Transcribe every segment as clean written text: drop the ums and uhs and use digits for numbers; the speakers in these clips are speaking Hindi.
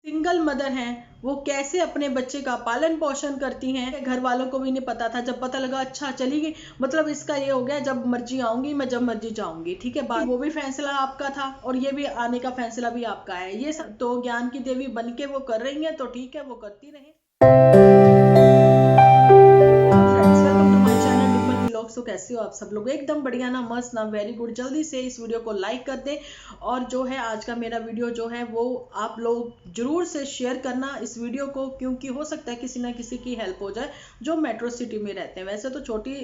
सिंगल मदर हैं, वो कैसे अपने बच्चे का पालन पोषण करती हैं, घर वालों को भी नहीं पता था। जब पता लगा अच्छा चली गई, मतलब इसका ये हो गया जब मर्जी आऊंगी मैं, जब मर्जी जाऊंगी। ठीक है, वो भी फैसला आपका था और ये भी आने का फैसला भी आपका है। ये सब तो ज्ञान की देवी बन के वो कर रही है, तो ठीक है, वो करती रहे। Friends, welcome to my channel Dimple vlogs. तो कैसे हो आप सब लोग? एकदम बढ़िया ना, मस्त ना, वेरी गुड। जल्दी से इस वीडियो को लाइक कर दें और जो है आज का मेरा वीडियो जो है वो आप लोग जरूर से शेयर करना इस वीडियो को, क्योंकि हो सकता है किसी ना किसी की हेल्प हो जाए जो मेट्रो सिटी में रहते हैं। वैसे तो छोटी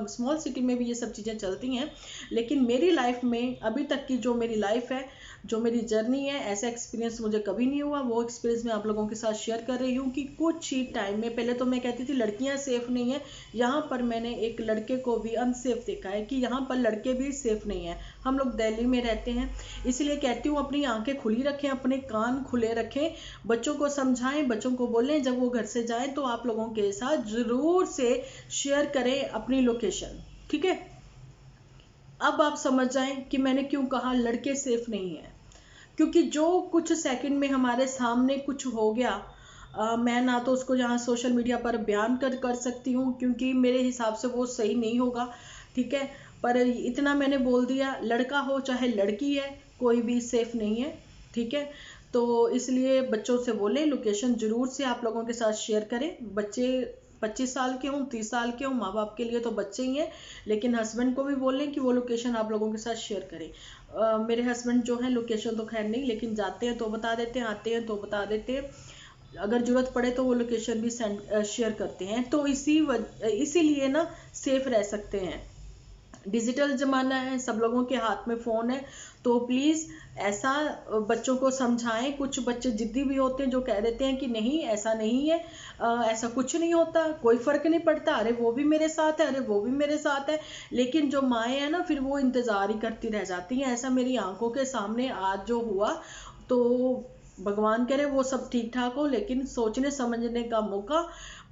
स्मॉल सिटी में भी ये सब चीज़ें चलती हैं, लेकिन मेरी लाइफ में अभी तक की जो मेरी लाइफ है, जो मेरी जर्नी है, ऐसा एक्सपीरियंस मुझे कभी नहीं हुआ। वो एक्सपीरियंस मैं आप लोगों के साथ शेयर कर रही हूँ कि कुछ ही टाइम में, पहले तो मैं कहती थी लड़कियां सेफ नहीं है, यहाँ पर मैंने एक लड़के को भी अनसेफ देखा है कि यहाँ पर लड़के भी सेफ नहीं है। हम लोग दिल्ली में रहते हैं, इसलिए कहती हूँ अपनी आंखें खुली रखें, अपने कान खुले रखें, बच्चों को समझाएं, बच्चों को बोलें जब वो घर से जाएं तो आप लोगों के साथ जरूर से शेयर करें अपनी लोकेशन। ठीक है, अब आप समझ जाएं कि मैंने क्यों कहा लड़के सेफ नहीं है। क्योंकि जो कुछ सेकंड में हमारे सामने कुछ हो गया, मैं ना तो उसको यहाँ सोशल मीडिया पर बयान कर सकती हूँ, क्योंकि मेरे हिसाब से वो सही नहीं होगा। ठीक है, पर इतना मैंने बोल दिया, लड़का हो चाहे लड़की है, कोई भी सेफ नहीं है। ठीक है, तो इसलिए बच्चों से बोले लोकेशन जरूर से आप लोगों के साथ शेयर करें। बच्चे 25 साल के हों, 30 साल के हों, माँ बाप के लिए तो बच्चे ही हैं, लेकिन हस्बैंड को भी बोलें कि वो लोकेशन आप लोगों के साथ शेयर करें। मेरे हस्बैंड जो है लोकेशन तो खैर नहीं, लेकिन जाते हैं तो बता देते हैं, आते हैं तो बता देते हैं, अगर जरूरत पड़े तो वो लोकेशन भी सेंड शेयर करते हैं। तो इसीलिए ना सेफ रह सकते हैं। डिजिटल जमाना है, सब लोगों के हाथ में फोन है, तो प्लीज ऐसा बच्चों को समझाएं। कुछ बच्चे जिद्दी भी होते हैं जो कह देते हैं कि नहीं ऐसा नहीं है, ऐसा कुछ नहीं होता, कोई फर्क नहीं पड़ता, अरे वो भी मेरे साथ है, अरे वो भी मेरे साथ है। लेकिन जो माएँ हैं ना, फिर वो इंतजार ही करती रह जाती हैं। ऐसा मेरी आंखों के सामने आज जो हुआ, तो भगवान करे वो सब ठीक ठाक हो, लेकिन सोचने समझने का मौका,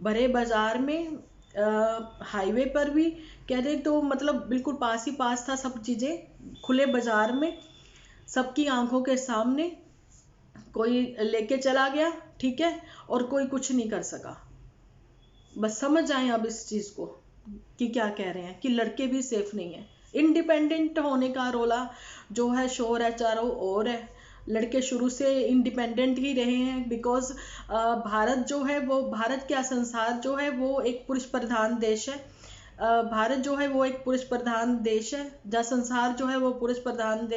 भरे बाजार में, हाईवे पर भी कह रहे तो मतलब बिल्कुल पास ही पास था सब चीजें, खुले बाजार में, सबकी आंखों के सामने कोई लेके चला गया। ठीक है, और कोई कुछ नहीं कर सका। बस समझ जाए अब इस चीज को कि क्या कह रहे हैं, कि लड़के भी सेफ नहीं है। इंडिपेंडेंट होने का रोला जो है शोर है चारों ओर है। लड़के शुरू से इंडिपेंडेंट ही रहे हैं, बिकॉज भारत जो है वो, भारत क्या, संसार जो है वो एक पुरुष प्रधान देश है। भारत जो है वो एक पुरुष प्रधान देश है, जहाँ संसार जो है वो पुरुष प्रधान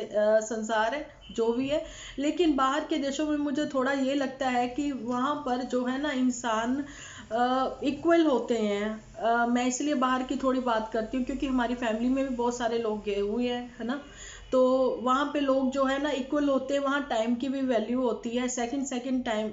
संसार है, जो भी है। लेकिन बाहर के देशों में मुझे थोड़ा ये लगता है कि वहाँ पर जो है ना इंसान इक्वल होते हैं। मैं इसलिए बाहर की थोड़ी बात करती हूँ, क्योंकि हमारी फैमिली में भी बहुत सारे लोग गए हुए हैं, है ना। तो वहाँ पे लोग जो है ना इक्वल होते हैं, वहाँ टाइम की भी वैल्यू होती है, सेकंड सेकंड टाइम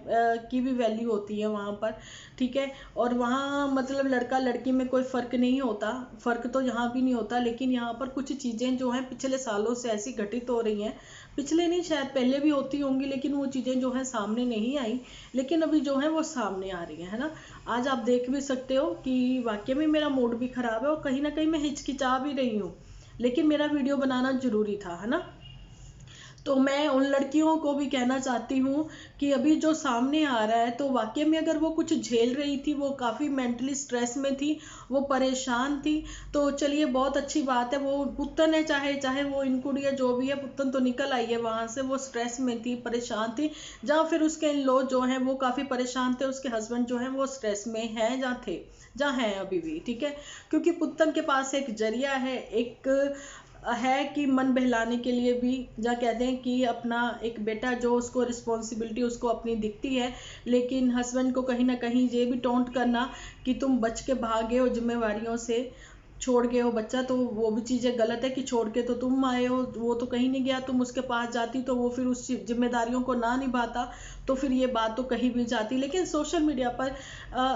की भी वैल्यू होती है वहाँ पर। ठीक है, और वहाँ मतलब लड़का लड़की में कोई फर्क नहीं होता, फर्क तो यहाँ भी नहीं होता। लेकिन यहाँ पर कुछ चीजें जो हैं पिछले सालों से ऐसी घटित हो रही हैं, पिछले नहीं शायद पहले भी होती होंगी, लेकिन वो चीजें जो है सामने नहीं आई, लेकिन अभी जो है वो सामने आ रही है ना। आज आप देख भी सकते हो कि वाकई में मेरा मूड भी खराब है और कहीं ना कहीं मैं हिचकिचा भी रही हूँ, लेकिन मेरा वीडियो बनाना जरूरी था, है ना। तो मैं उन लड़कियों को भी कहना चाहती हूँ कि अभी जो सामने आ रहा है, तो वाकई में अगर वो कुछ झेल रही थी, वो काफ़ी मेंटली स्ट्रेस में थी, वो परेशान थी, तो चलिए बहुत अच्छी बात है। वो पुतन है, चाहे चाहे वो इनकुड़ी है, जो भी है, पुतन तो निकल आई है वहां से। वो स्ट्रेस में थी, परेशान थी, जहाँ फिर उसके इन लोग जो हैं वो काफ़ी परेशान थे, उसके हस्बैंड जो हैं वो स्ट्रेस में हैं, जहाँ थे, जहाँ हैं अभी भी। ठीक है, क्योंकि पुतन के पास एक जरिया है, एक है कि मन बहलाने के लिए भी, जहाँ कहते हैं कि अपना एक बेटा जो, उसको रिस्पॉन्सिबिलिटी उसको अपनी दिखती है, लेकिन हस्बैंड को कहीं ना कहीं ये भी टोंट करना कि तुम बच के भागे हो जिम्मेवारियों से, छोड़ गए हो बच्चा, तो वो भी चीज़ें गलत है कि छोड़ के तो तुम आए हो, वो तो कहीं नहीं गया, तुम उसके पास जाती तो वो फिर उस जिम्मेदारियों को ना निभाता, तो फिर ये बात तो कहीं भी जाती। लेकिन सोशल मीडिया पर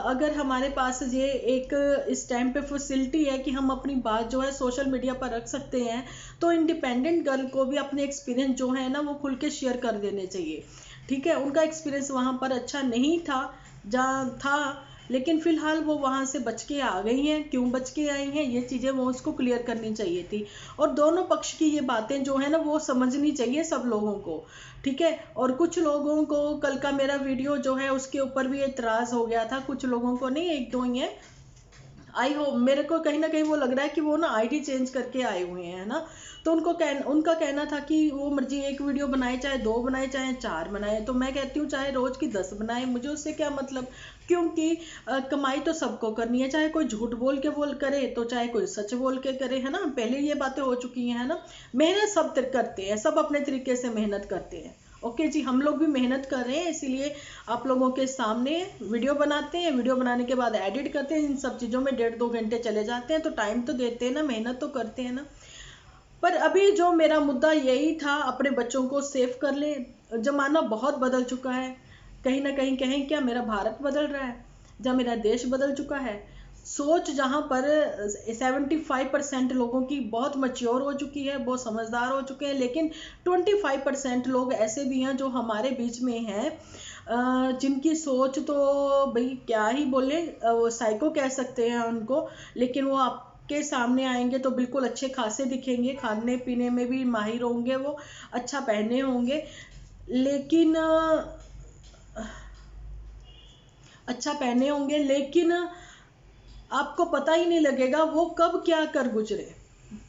अगर हमारे पास ये एक इस टाइम पे फैसिलिटी है कि हम अपनी बात जो है सोशल मीडिया पर रख सकते हैं, तो इंडिपेंडेंट गर्ल को भी अपने एक्सपीरियंस जो है ना वो खुल के शेयर कर देने चाहिए। ठीक है, उनका एक्सपीरियंस वहाँ पर अच्छा नहीं था, जहाँ था लेकिन फिलहाल वो वहां से बच के आ गई हैं। क्यों बच के आई हैं, ये चीजें वो उसको क्लियर करनी चाहिए थी। और दोनों पक्ष की ये बातें जो है ना वो समझनी चाहिए सब लोगों को, ठीक है। और कुछ लोगों को कल का मेरा वीडियो जो है उसके ऊपर भी एतराज हो गया था, कुछ लोगों को नहीं, एक दो ही है। आई होप, मेरे को कहीं ना कहीं वो लग रहा है कि वो ना आईडी चेंज करके आए हुए हैं ना। तो उनका कहना था कि वो मर्जी, एक वीडियो बनाए चाहे 2 बनाए चाहे 4 बनाए। तो मैं कहती हूँ चाहे रोज की 10 बनाए, मुझे उससे क्या मतलब। क्योंकि कमाई तो सबको करनी है, चाहे कोई झूठ बोल के करे तो चाहे कोई सच बोल के करे, है ना। पहले ये बातें हो चुकी हैं, है ना। मेहनत सब करते हैं, सब अपने तरीके से मेहनत करते हैं। ओके जी, हम लोग भी मेहनत कर रहे हैं, इसीलिए आप लोगों के सामने वीडियो बनाते हैं। वीडियो बनाने के बाद एडिट करते हैं, इन सब चीज़ों में 1.5-2 घंटे चले जाते हैं। तो टाइम तो देते हैं ना, मेहनत तो करते हैं ना। पर अभी जो मेरा मुद्दा यही था, अपने बच्चों को सेव कर ले। जमाना बहुत बदल चुका है, कहीं ना कहीं कहें क्या, मेरा भारत बदल रहा है, जहाँ मेरा देश बदल चुका है। सोच जहाँ पर 75% लोगों की बहुत मच्योर हो चुकी है, बहुत समझदार हो चुके हैं, लेकिन 25% लोग ऐसे भी हैं जो हमारे बीच में हैं, जिनकी सोच तो भाई क्या ही बोले, वो साइको कह सकते हैं उनको। लेकिन वो आपके सामने आएंगे तो बिल्कुल अच्छे खासे दिखेंगे, खाने पीने में भी माहिर होंगे, वो अच्छा पहने होंगे, लेकिन अच्छा पहने होंगे, लेकिन आपको पता ही नहीं लगेगा वो कब क्या कर गुजरे,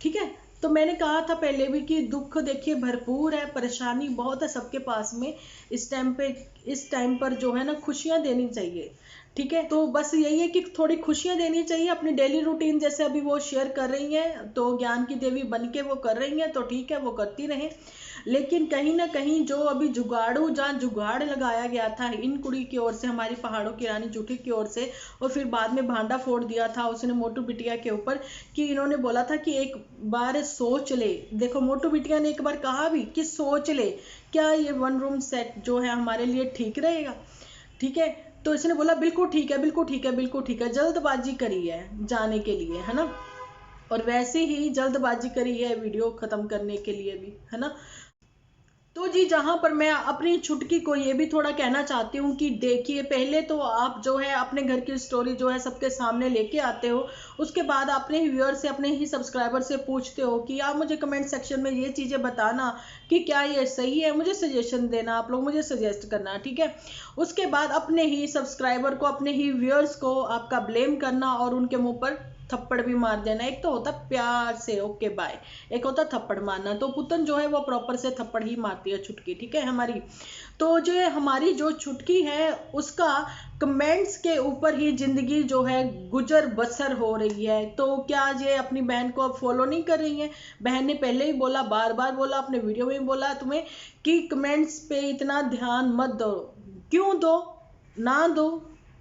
ठीक है। तो मैंने कहा था पहले भी कि दुख देखिए भरपूर है, परेशानी बहुत है सबके पास में। इस टाइम पर जो है ना खुशियां देनी चाहिए, ठीक है। तो बस यही है कि थोड़ी खुशियां देनी चाहिए, अपनी डेली रूटीन जैसे अभी वो शेयर कर रही हैं, तो ज्ञान की देवी बन के वो कर रही हैं, तो ठीक है, वो करती रहें। लेकिन कहीं ना कहीं जो अभी जुगाड़ू, जहाँ जुगाड़ लगाया गया था इन कुड़ी की ओर से, हमारी पहाड़ों की रानी जूठी की ओर से, और फिर बाद में भांडा फोड़ दिया था उसने मोटू बिटिया के ऊपर, कि इन्होंने बोला था कि एक बार सोच ले। देखो मोटू बिटिया ने एक बार कहा भी कि सोच ले, क्या ये 1 रूम सेट जो है हमारे लिए ठीक रहेगा, ठीक है। तो इसने बोला बिल्कुल ठीक है, बिल्कुल ठीक है, बिल्कुल ठीक है। जल्दबाजी करी है जाने के लिए, है ना। और वैसे ही जल्दबाजी करी है वीडियो खत्म करने के लिए भी, है ना। तो जी, जहां पर मैं अपनी छुटकी को ये भी थोड़ा कहना चाहती हूँ कि देखिए, पहले तो आप जो है अपने घर की स्टोरी जो है सबके सामने लेके आते हो, उसके बाद अपने ही व्यूअर से, अपने ही सब्सक्राइबर से पूछते हो कि आप मुझे कमेंट सेक्शन में ये चीजें बताना कि क्या ये सही है, मुझे सजेशन देना, आप लोग मुझे सजेस्ट करना, ठीक है। उसके बाद अपने ही सब्सक्राइबर को, अपने ही व्यूअर्स को आपका ब्लेम करना और उनके मुंह पर थप्पड़ भी मार देना। एक तो होता प्यार से ओके बाय, एक होता थप्पड़ मारना। तो पुतन जो है वो प्रॉपर से थप्पड़ ही मारती है छुटकी, ठीक है हमारी। तो जो हमारी जो छुटकी है उसका कमेंट्स के ऊपर ही जिंदगी जो है गुजर बसर हो रही है। तो क्या ये अपनी बहन को अब फॉलो नहीं कर रही है? बहन ने पहले ही बोला, बार बार बोला, अपने वीडियो में बोला तुम्हें कि कमेंट्स पे इतना ध्यान मत दो। क्यों दो, ना दो,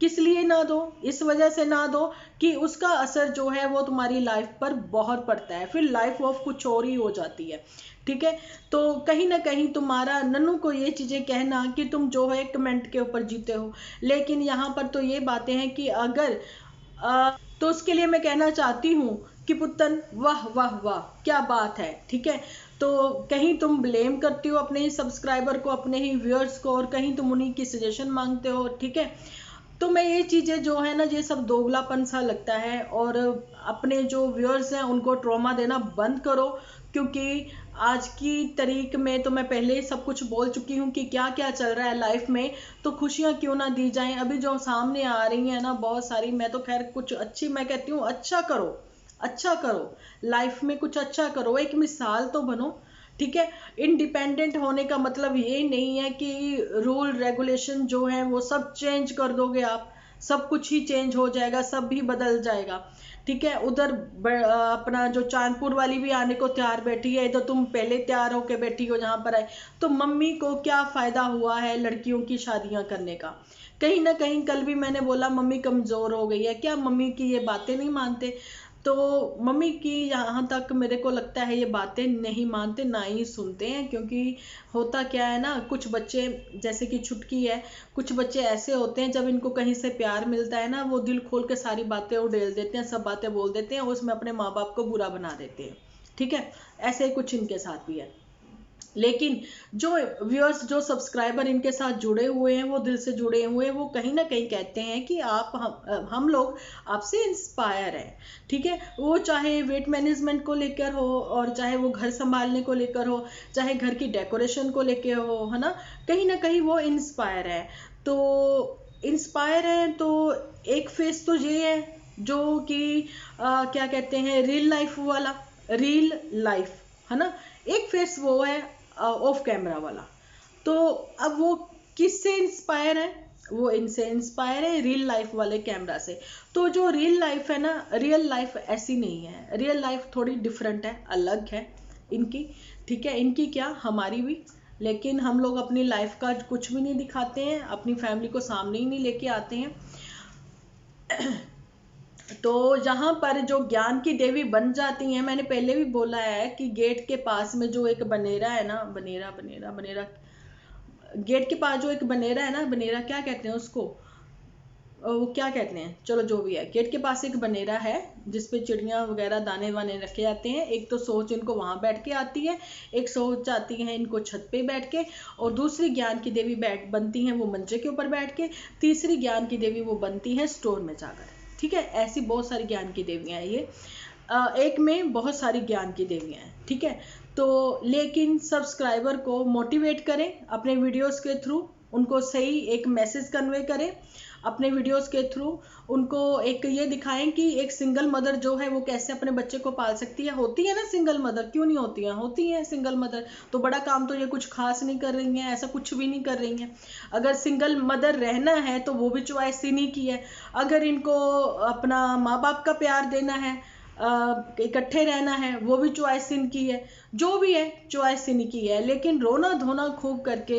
किस लिए ना दो, इस वजह से ना दो कि उसका असर जो है वो तुम्हारी लाइफ पर बहुत पड़ता है, फिर लाइफ ऑफ कुछ और ही हो जाती है, ठीक है। तो कहीं ना कहीं तुम्हारा नन्नू को ये चीजें कहना कि तुम जो है कमेंट के ऊपर जीते हो, लेकिन यहाँ पर तो ये बातें हैं कि अगर तो उसके लिए मैं कहना चाहती हूँ कि पुत्तन वाह वाह वाह, क्या बात है, ठीक है। तो कहीं तुम ब्लेम करती हो अपने ही सब्सक्राइबर को, अपने ही व्यूअर्स को, और कहीं तुम उन्हीं की सजेशन मांगते हो, ठीक है। तो मैं ये चीजें जो है ना, ये सब दोगलापन सा लगता है। और अपने जो व्यूअर्स हैं उनको ट्रॉमा देना बंद करो, क्योंकि आज की तारीख में तो मैं पहले ही सब कुछ बोल चुकी हूँ कि क्या क्या चल रहा है लाइफ में। तो खुशियां क्यों ना दी जाएं, अभी जो सामने आ रही है ना बहुत सारी, मैं तो खैर कुछ अच्छी, मैं कहती हूँ अच्छा करो, अच्छा करो, लाइफ में कुछ अच्छा करो, एक मिसाल तो बनो, ठीक है। इंडिपेंडेंट होने का मतलब ये नहीं है कि रूल रेगुलेशन जो है वो सब चेंज कर दोगे आप, सब कुछ ही चेंज हो जाएगा, सब भी बदल जाएगा, ठीक है। उधर अपना जो चांदपुर वाली भी आने को तैयार बैठी है, तो तुम पहले तैयार होके बैठी हो जहां पर आए। तो मम्मी को क्या फायदा हुआ है लड़कियों की शादियां करने का? कहीं ना कहीं कल भी मैंने बोला मम्मी कमजोर हो गई है क्या, मम्मी की ये बातें नहीं मानते? तो मम्मी की यहाँ तक मेरे को लगता है ये बातें नहीं मानते, ना ही सुनते हैं। क्योंकि होता क्या है ना, कुछ बच्चे जैसे कि छुटकी है, कुछ बच्चे ऐसे होते हैं जब इनको कहीं से प्यार मिलता है ना, वो दिल खोल के सारी बातें उड़ेल देते हैं, सब बातें बोल देते हैं, उसमें अपने माँ बाप को बुरा बना देते हैं, ठीक है। ऐसे ही कुछ इनके साथ भी है। लेकिन जो व्यूअर्स, जो सब्सक्राइबर इनके साथ जुड़े हुए हैं, वो दिल से जुड़े हुए हैं, वो कहीं ना कहीं कहते हैं कि हम लोग आपसे इंस्पायर हैं। ठीक है, वो चाहे वेट मैनेजमेंट को लेकर हो, और चाहे वो घर संभालने को लेकर हो, चाहे घर की डेकोरेशन को लेकर हो, है ना कहीं वो इंस्पायर है। तो इंस्पायर है तो एक फेस तो ये है जो कि क्या कहते हैं, रियल लाइफ वाला, रियल लाइफ, है ना। एक फेस वो है ऑफ कैमरा वाला। तो अब वो किससे इंस्पायर है? वो इनसे इंस्पायर है, रियल लाइफ वाले कैमरा से। तो जो रियल लाइफ है ना, रियल लाइफ ऐसी नहीं है, रियल लाइफ थोड़ी डिफरेंट है, अलग है इनकी। ठीक है, इनकी क्या, हमारी भी। लेकिन हम लोग अपनी लाइफ का कुछ भी नहीं दिखाते हैं, अपनी फैमिली को सामने ही नहीं लेके आते हैं। तो यहाँ पर जो ज्ञान की देवी बन जाती हैं, मैंने पहले भी बोला है कि गेट के पास में जो एक बनेरा है ना, बनेरा गेट के पास जो एक बनेरा है ना, बनेरा क्या कहते हैं उसको, वो क्या कहते हैं, चलो जो भी है, गेट के पास एक बनेरा है जिसपे चिड़िया वगैरह दाने वाने रखे जाते हैं। एक तो सोच इनको वहां बैठ के आती है, एक सोच आती है इनको छत पे बैठ के, और दूसरी ज्ञान की देवी बनती है वो मंचे के ऊपर बैठ के, तीसरी ज्ञान की देवी वो बनती है स्टोर में जाकर। ठीक है, ऐसी बहुत सारी ज्ञान की देवियां हैं ये, एक में बहुत सारी ज्ञान की देवियां हैं। ठीक है, तो लेकिन सब्सक्राइबर को मोटिवेट करें अपने वीडियोस के थ्रू, उनको सही एक मैसेज कन्वे करें अपने वीडियोस के थ्रू, उनको एक ये दिखाएं कि एक सिंगल मदर जो है वो कैसे अपने बच्चे को पाल सकती है। होती है ना सिंगल मदर, क्यों नहीं होती है, होती है सिंगल मदर। तो बड़ा काम तो ये कुछ खास नहीं कर रही हैं, ऐसा कुछ भी नहीं कर रही हैं। अगर सिंगल मदर रहना है तो वो भी चॉइस इन्हीं की है। अगर इनको अपना माँ बाप का प्यार देना है, इकट्ठे रहना है, वो भी चॉइस इनकी है। जो भी है चॉइस इनकी है। लेकिन रोना धोना खूब करके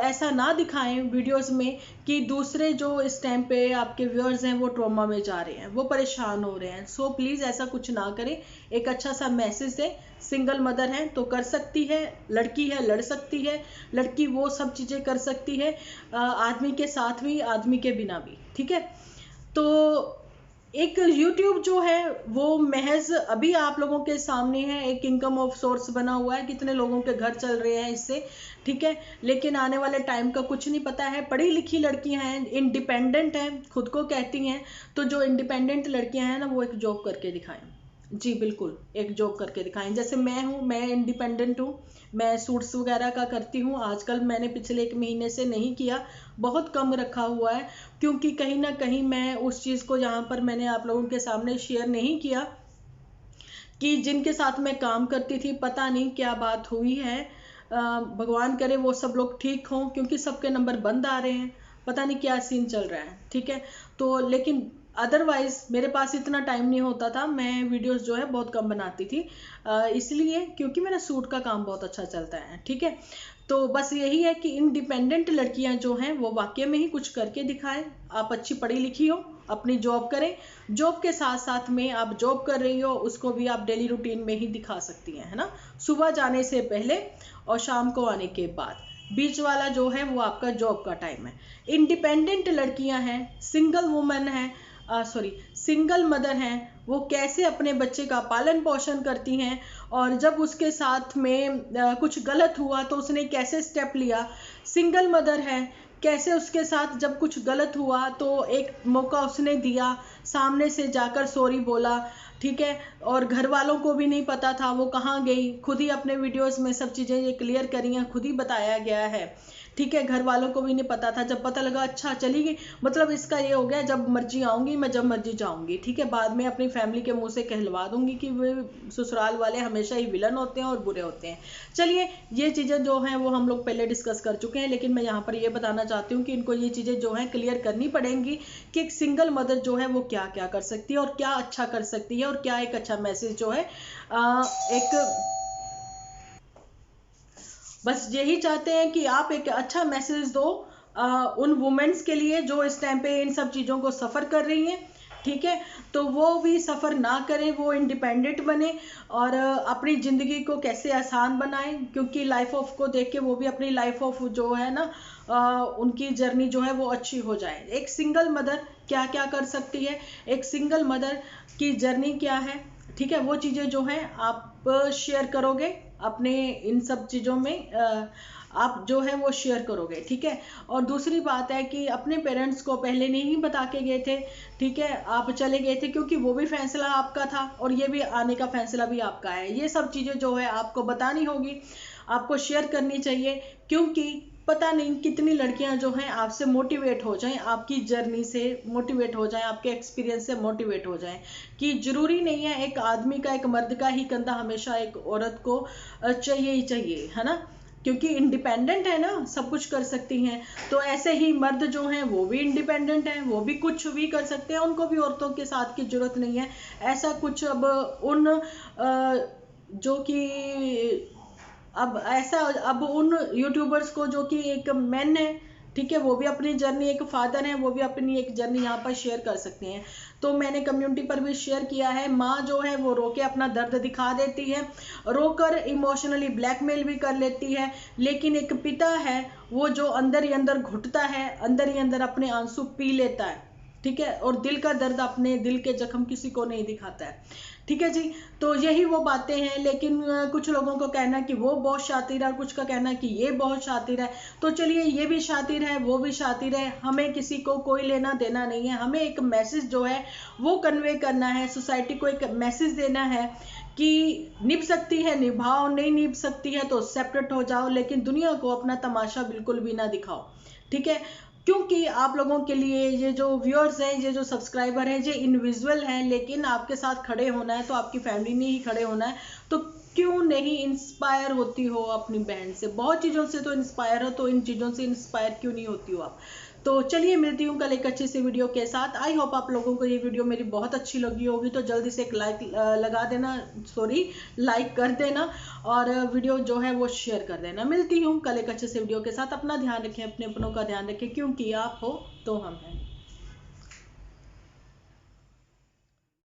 ऐसा ना दिखाएं वीडियोस में कि दूसरे जो इस टाइम पे आपके व्यूअर्स हैं वो ट्रॉमा में जा रहे हैं, वो परेशान हो रहे हैं। सो प्लीज़ ऐसा कुछ ना करें, एक अच्छा सा मैसेज है। सिंगल मदर है तो कर सकती है, लड़की है लड़ सकती है, लड़की वो सब चीज़ें कर सकती है, आदमी के साथ भी, आदमी के बिना भी। ठीक है, तो एक YouTube जो है वो महज अभी आप लोगों के सामने है, एक इनकम ऑफ सोर्स बना हुआ है, कितने लोगों के घर चल रहे हैं इससे। ठीक है, लेकिन आने वाले टाइम का कुछ नहीं पता है। पढ़ी लिखी लड़कियां हैं, इंडिपेंडेंट हैं, खुद को कहती हैं, तो जो इंडिपेंडेंट लड़कियां हैं ना, वो एक जॉब करके दिखाएं। जी बिल्कुल, एक जॉब करके दिखाएं। जैसे मैं हूँ, मैं इंडिपेंडेंट हूँ, मैं सूट्स वगैरह का करती हूँ। आजकल मैंने पिछले 1 महीने से नहीं किया, बहुत कम रखा हुआ है, क्योंकि कहीं ना कहीं मैं उस चीज़ को यहाँ पर मैंने आप लोगों के सामने शेयर नहीं किया कि जिनके साथ मैं काम करती थी, पता नहीं क्या बात हुई है। भगवान करे वो सब लोग ठीक हों, क्योंकि सबके नंबर बंद आ रहे हैं, पता नहीं क्या सीन चल रहा है। ठीक है, तो लेकिन अदरवाइज मेरे पास इतना टाइम नहीं होता था, मैं वीडियोस जो है बहुत कम बनाती थी, इसलिए क्योंकि मेरा सूट का काम बहुत अच्छा चलता है। ठीक है, तो बस यही है कि इंडिपेंडेंट लड़कियां जो हैं वो वाकई में ही कुछ करके दिखाएं। आप अच्छी पढ़ी लिखी हो, अपनी जॉब करें, जॉब के साथ साथ में आप जॉब कर रही हो उसको भी आप डेली रूटीन में ही दिखा सकती हैं, है ना। सुबह जाने से पहले और शाम को आने के बाद, बीच वाला जो है वो आपका जॉब का टाइम है। इंडिपेंडेंट लड़कियां हैं, सिंगल वुमेन हैं, सिंगल मदर हैं, वो कैसे अपने बच्चे का पालन पोषण करती हैं, और जब उसके साथ में कुछ गलत हुआ तो उसने कैसे स्टेप लिया। सिंगल मदर है, कैसे उसके साथ जब कुछ गलत हुआ तो एक मौका उसने दिया, सामने से जाकर सॉरी बोला। ठीक है, और घर वालों को भी नहीं पता था वो कहाँ गई, खुद ही अपने वीडियोस में सब चीज़ें ये क्लियर करी हैं, खुद ही बताया गया है। ठीक है, घर वालों को भी नहीं पता था, जब पता लगा अच्छा चली गई, मतलब इसका ये हो गया जब मर्जी आऊंगी मैं, जब मर्जी जाऊंगी। ठीक है, बाद में अपनी फैमिली के मुंह से कहलवा दूंगी कि वे ससुराल वाले हमेशा ही विलन होते हैं और बुरे होते हैं। चलिए, ये चीज़ें जो हैं वो हम लोग पहले डिस्कस कर चुके हैं, लेकिन मैं यहाँ पर ये बताना चाहती हूँ कि इनको ये चीज़ें जो हैं क्लियर करनी पड़ेंगी कि एक सिंगल मदर जो है वो क्या क्या कर सकती है और क्या अच्छा कर सकती है, और क्या एक अच्छा मैसेज जो है एक बस यही चाहते हैं कि आप एक अच्छा मैसेज दो उन वुमेन्स के लिए जो इस टाइम पे इन सब चीज़ों को सफ़र कर रही हैं। ठीक है, तो वो भी सफ़र ना करें, वो इंडिपेंडेंट बने और अपनी ज़िंदगी को कैसे आसान बनाएं, क्योंकि लाइफ ऑफ को देख के वो भी अपनी लाइफ ऑफ जो है ना उनकी जर्नी जो है वो अच्छी हो जाए। एक सिंगल मदर क्या क्या कर सकती है, एक सिंगल मदर की जर्नी क्या है। ठीक है, वो चीज़ें जो हैं आप शेयर करोगे अपने इन सब चीज़ों में आप जो है वो शेयर करोगे, ठीक है। और दूसरी बात है कि अपने पेरेंट्स को पहले नहीं बता के गए थे, ठीक है, आप चले गए थे क्योंकि वो भी फैसला आपका था और ये भी आने का फैसला भी आपका है। ये सब चीज़ें जो है आपको बतानी होगी, आपको शेयर करनी चाहिए, क्योंकि पता नहीं कितनी लड़कियां जो हैं आपसे मोटिवेट हो जाएं, आपकी जर्नी से मोटिवेट हो जाएं, आपके एक्सपीरियंस से मोटिवेट हो जाएं कि जरूरी नहीं है एक आदमी का, एक मर्द का ही कंधा हमेशा एक औरत को चाहिए ही चाहिए, है ना, क्योंकि इंडिपेंडेंट है ना, सब कुछ कर सकती हैं। तो ऐसे ही मर्द जो हैं वो भी इंडिपेंडेंट हैं, वो भी कुछ भी कर सकते हैं, उनको भी औरतों के साथ की जरूरत नहीं है। ऐसा कुछ अब उन जो कि अब उन यूट्यूबर्स को जो कि एक मैन है, ठीक है, वो भी अपनी जर्नी, एक फादर है, वो भी अपनी एक जर्नी यहाँ पर शेयर कर सकते हैं। तो मैंने कम्युनिटी पर भी शेयर किया है, माँ जो है वो रो के अपना दर्द दिखा देती है, रोकर इमोशनली ब्लैकमेल भी कर लेती है, लेकिन एक पिता है वो जो अंदर ही अंदर घुटता है, अंदर ही अंदर अपने आंसू पी लेता है, ठीक है, और दिल का दर्द, अपने दिल के जख्म किसी को नहीं दिखाता है, ठीक है जी। तो यही वो बातें हैं, लेकिन कुछ लोगों को कहना कि वो बहुत शातिर है, कुछ का कहना कि ये बहुत शातिर है। तो चलिए, ये भी शातिर है, वो भी शातिर है, हमें किसी को कोई लेना देना नहीं है। हमें एक मैसेज जो है वो कन्वे करना है, सोसाइटी को एक मैसेज देना है कि निभ सकती है निभाओ, नहीं निभ सकती है तो सेपरेट हो जाओ, लेकिन दुनिया को अपना तमाशा बिल्कुल भी ना दिखाओ, ठीक है। क्योंकि आप लोगों के लिए ये जो व्यूअर्स हैं, ये जो सब्सक्राइबर हैं, ये इनविजुअल हैं, लेकिन आपके साथ खड़े होना है तो आपकी फैमिली ने ही खड़े होना है। तो क्यों नहीं इंस्पायर होती हो अपनी बहन से? बहुत चीज़ों से तो इंस्पायर हो, तो इन चीज़ों से इंस्पायर क्यों नहीं होती हो आप? तो चलिए, मिलती हूँ कल एक अच्छी सी वीडियो के साथ। आई होप आप लोगों को ये वीडियो मेरी बहुत अच्छी लगी होगी, तो जल्दी से एक लाइक लगा देना, सॉरी, लाइक कर देना, और वीडियो जो है वो शेयर कर देना। मिलती हूँ कल एक अच्छे से वीडियो के साथ। अपना ध्यान रखें, अपने अपनों का ध्यान रखें, क्योंकि आप हो तो हम हैं।